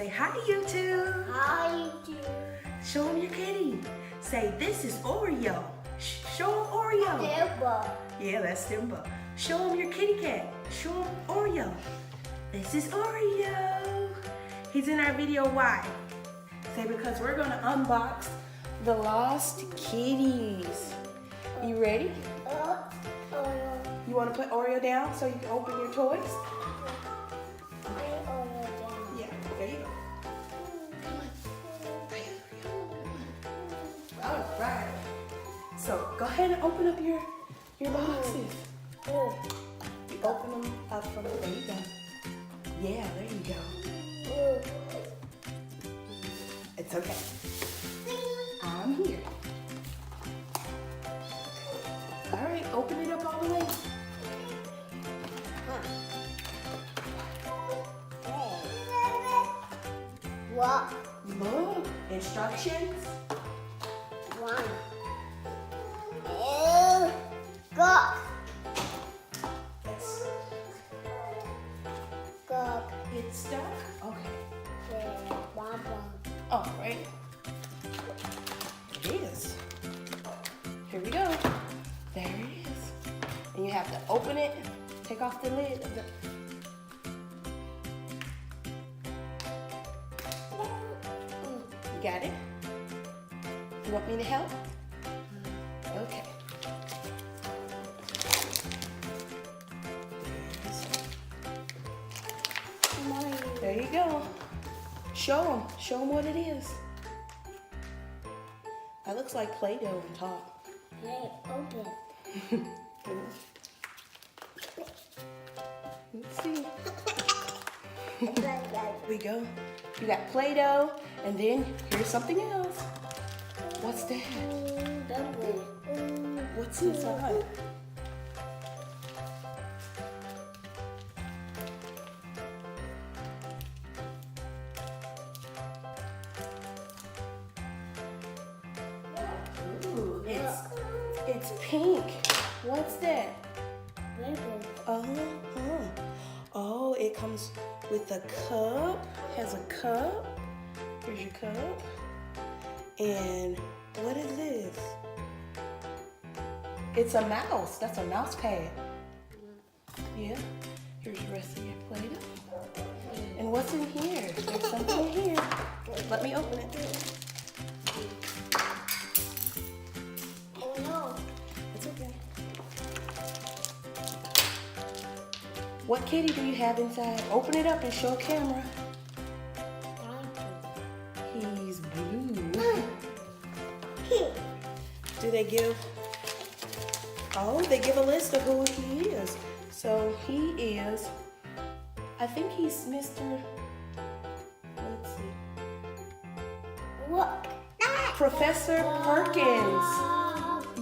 Say hi, YouTube. Hi, YouTube. Show them your kitty. Say, this is Oreo. Show them Oreo. Simba. Yeah, that's Simba. Show them your kitty cat. Show them Oreo. This is Oreo. He's in our video. Why? Say, because we're going to unbox the Lost Kitties. You ready? You want to put Oreo down so you can open your toys? Yeah, there you go. All right. So go ahead and open up your boxes. You open them up from there you go. Yeah, there you go. It's okay. I'm here. All right, open it up all the way. What? Look, instructions. One. Go. Yes. Go. It's stuck? Okay. All right. It is. Here we go. There it is. And you have to open it, take off the lid of the... You got it? You want me to help? Okay. There you go. Show them what it is. That looks like Play-Doh on top. Hey, open. Let's see. Here we go. You got Play-Doh, and then here's something else. What's that? What's inside? Ooh, it's pink. What's that? Oh, it comes with a cup. Has a cup. Here's your cup. And what is this? It's a mouse. That's a mouse pad. Yeah. Here's the rest of your Play-Doh. And what's in here? There's something in here. Let me open it. Oh no. It's okay. What kitty do you have inside? Open it up and show a camera. He's blue. Do they give? Oh, they give a list of who he is. So he is, I think he's Mr. Let's see. What? Professor Perkins.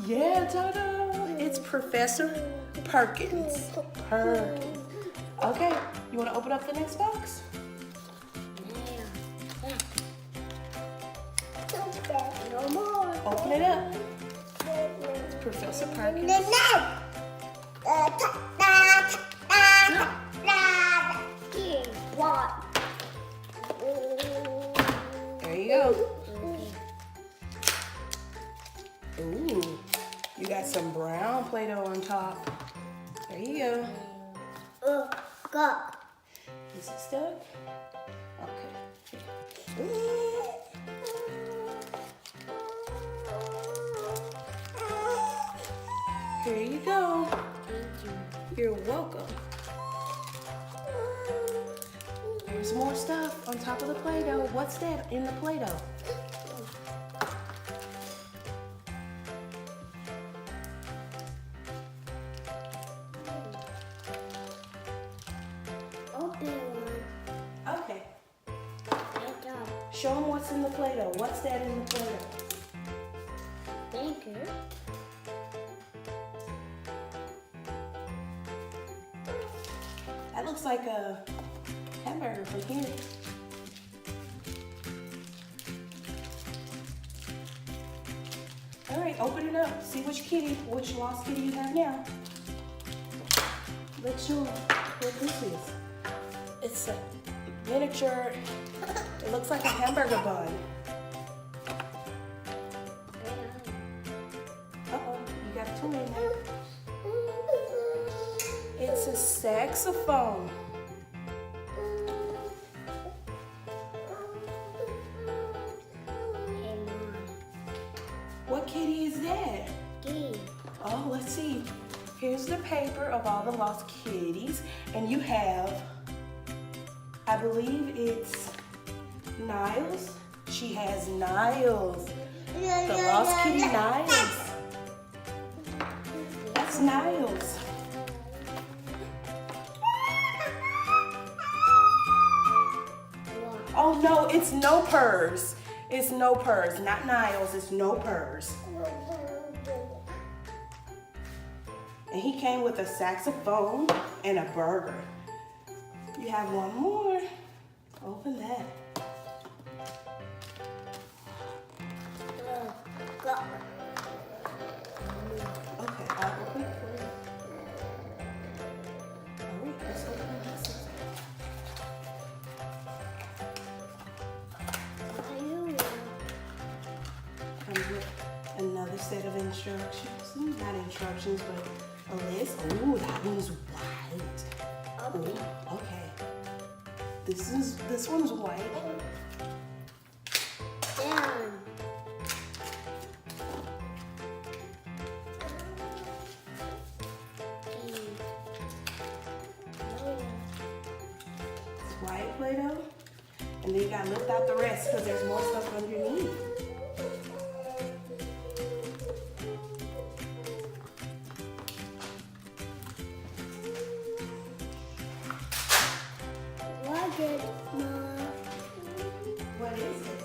Yeah, ta-da. It's Professor Perkins. Perkins. Okay, you want to open up the next box? No more. Open it up. Professor Perkins. There you go. Ooh, you got some brown Play-Doh on top. There you go. Go. Is it stuck? Okay. Here you go. You're welcome. There's more stuff on top of the Play-Doh. What's that in the Play-Doh? Okay. Show them what's in the Play-Doh. What's that in the Play-Doh? Thank you. That looks like a hamburger from here. All right, open it up. See which lost kitty you have now. Let's show them what this is. It's a miniature It looks like a hamburger bun. Uh-oh, you got two in there. It's a saxophone. What kitty is that? Oh, let's see. Here's the paper of all the lost kitties. And you have, I believe it's Niles. She has Niles. The lost kitty Niles. That's Niles. Oh no, it's no purrs. It's no purrs, not Niles, it's no purrs. And he came with a saxophone and a burger. You have one more. Open that. Okay, I'll open it for you. All right, let's open this. Comes with another set of instructions. Not instructions, but a list. Oh, that one's white. Ooh, okay. This one's white. It's white Play-Doh. And then you gotta lift out the rest because there's more stuff underneath. What is it?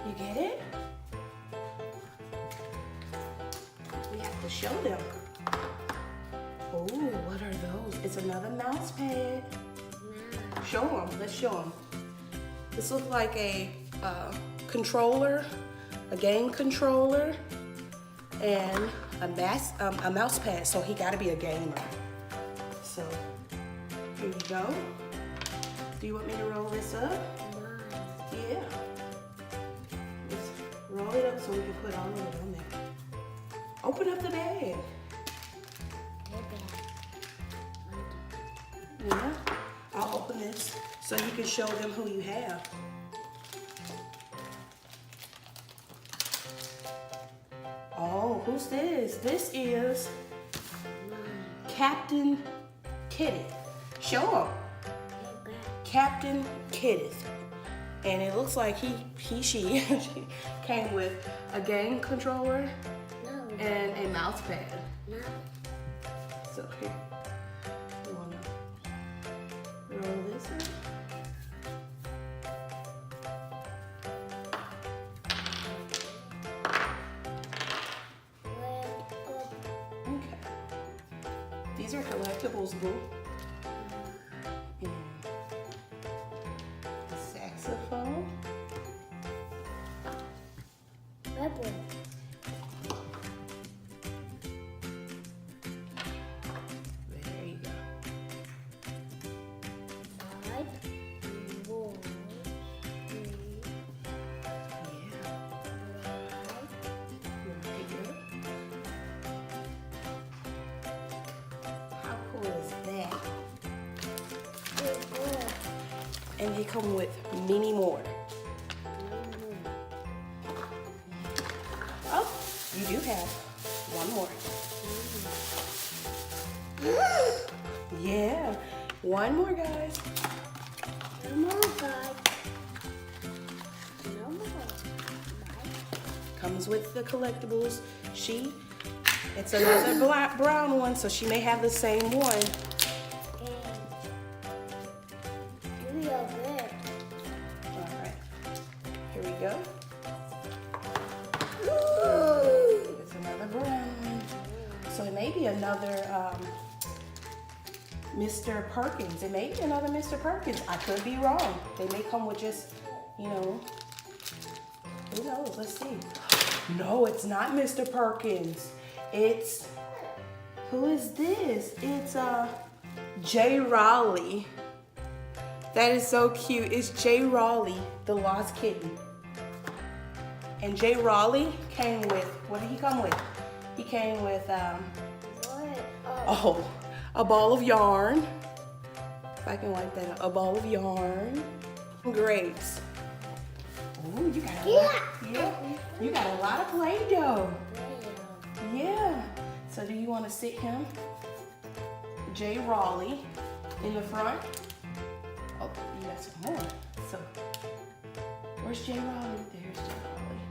You get it? We have to show them. Oh, what are those? It's another mouse pad. Show them. Let's show them. This looks like a controller, a game controller, and a mouse pad. So he got to be a gamer. So here you go. Do you want me to roll this up? Yeah. Let's roll it up so we can put all of it on there. Open up the bag. Yeah. I'll open this so you can show them who you have. Oh, who's this? This is Captain Kitty. Show him. Captain Kitties. And it looks like she came with a game controller and a mouse pad. So here, you wanna roll this in? Okay. These are collectibles, boo. And the saxophone. There you go. How cool is that? And they come with many more. Oh, you do have one more. Yeah, one more, guys. Comes with the collectibles. It's another brown one, so she may have the same one. All right, here we go. It's another brown one. So it may be another Mr. Perkins. It may be another Mr. Perkins. I could be wrong. They may come with just, Who knows? Let's see. No, it's not Mr. Perkins. It's, who is this? It's Jay Raleigh. That is so cute. It's Jay Raleigh, the lost kitten. And Jay Raleigh came with, what did he come with? He came with, oh, a ball of yarn. If I can wipe that up. A ball of yarn. Grapes. Ooh, you got a lot. Yeah, you got a lot of Play-Doh. Yeah. So do you want to sit him, Jay Raleigh, in the front? Oh, you got some more. So, where's Jay Raleigh? There's Jay Raleigh.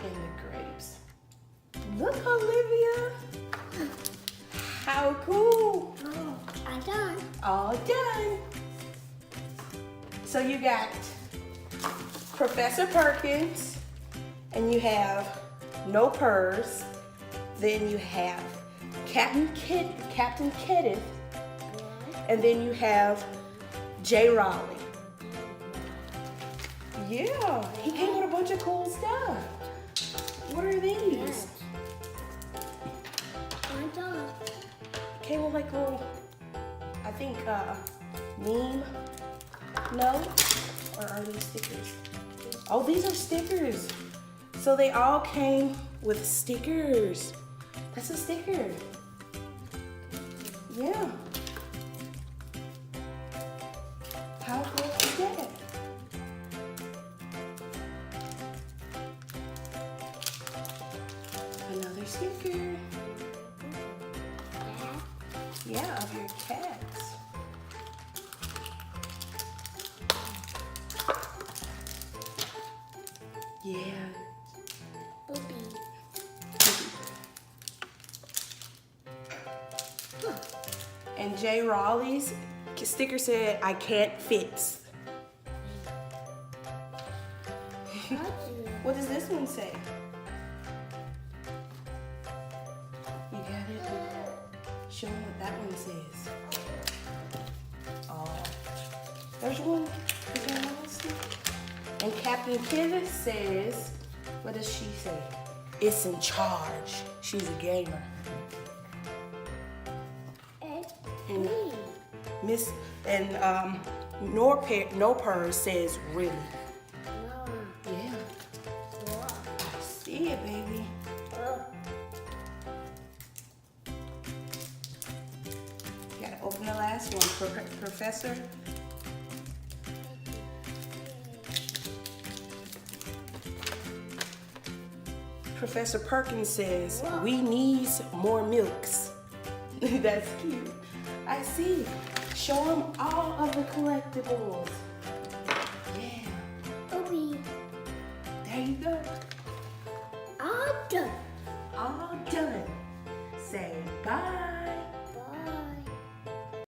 And the grapes. Look, Olivia. How cool. Oh, I'm done. All done. So you got Professor Perkins, and you have No Purrs. Then you have Captain Kitties, and then you have Jay Raleigh. Yeah, he came with a bunch of cool stuff. What are these? I'm done. Came with like little, I think, meme notes, or are these stickers? Oh, these are stickers. So they all came with stickers. That's a sticker. Yeah. How cool is that? Another sticker. Yeah, of your cats. Yeah. Booby. And Jay Raleigh's sticker said, "I can't fix." What does this one say? You got it? Show them what that one says. Oh, there's one. Is there one else? And Captain Kitties says, what does she say? It's in charge. She's a gamer. And Miss and No Purrs says, really? Yeah. I see it, baby. You gotta open the last one, Professor. Professor Perkins says, we need more milks. That's cute. I see. Show them all of the collectibles. Yeah. Booby. There you go. All done. All done.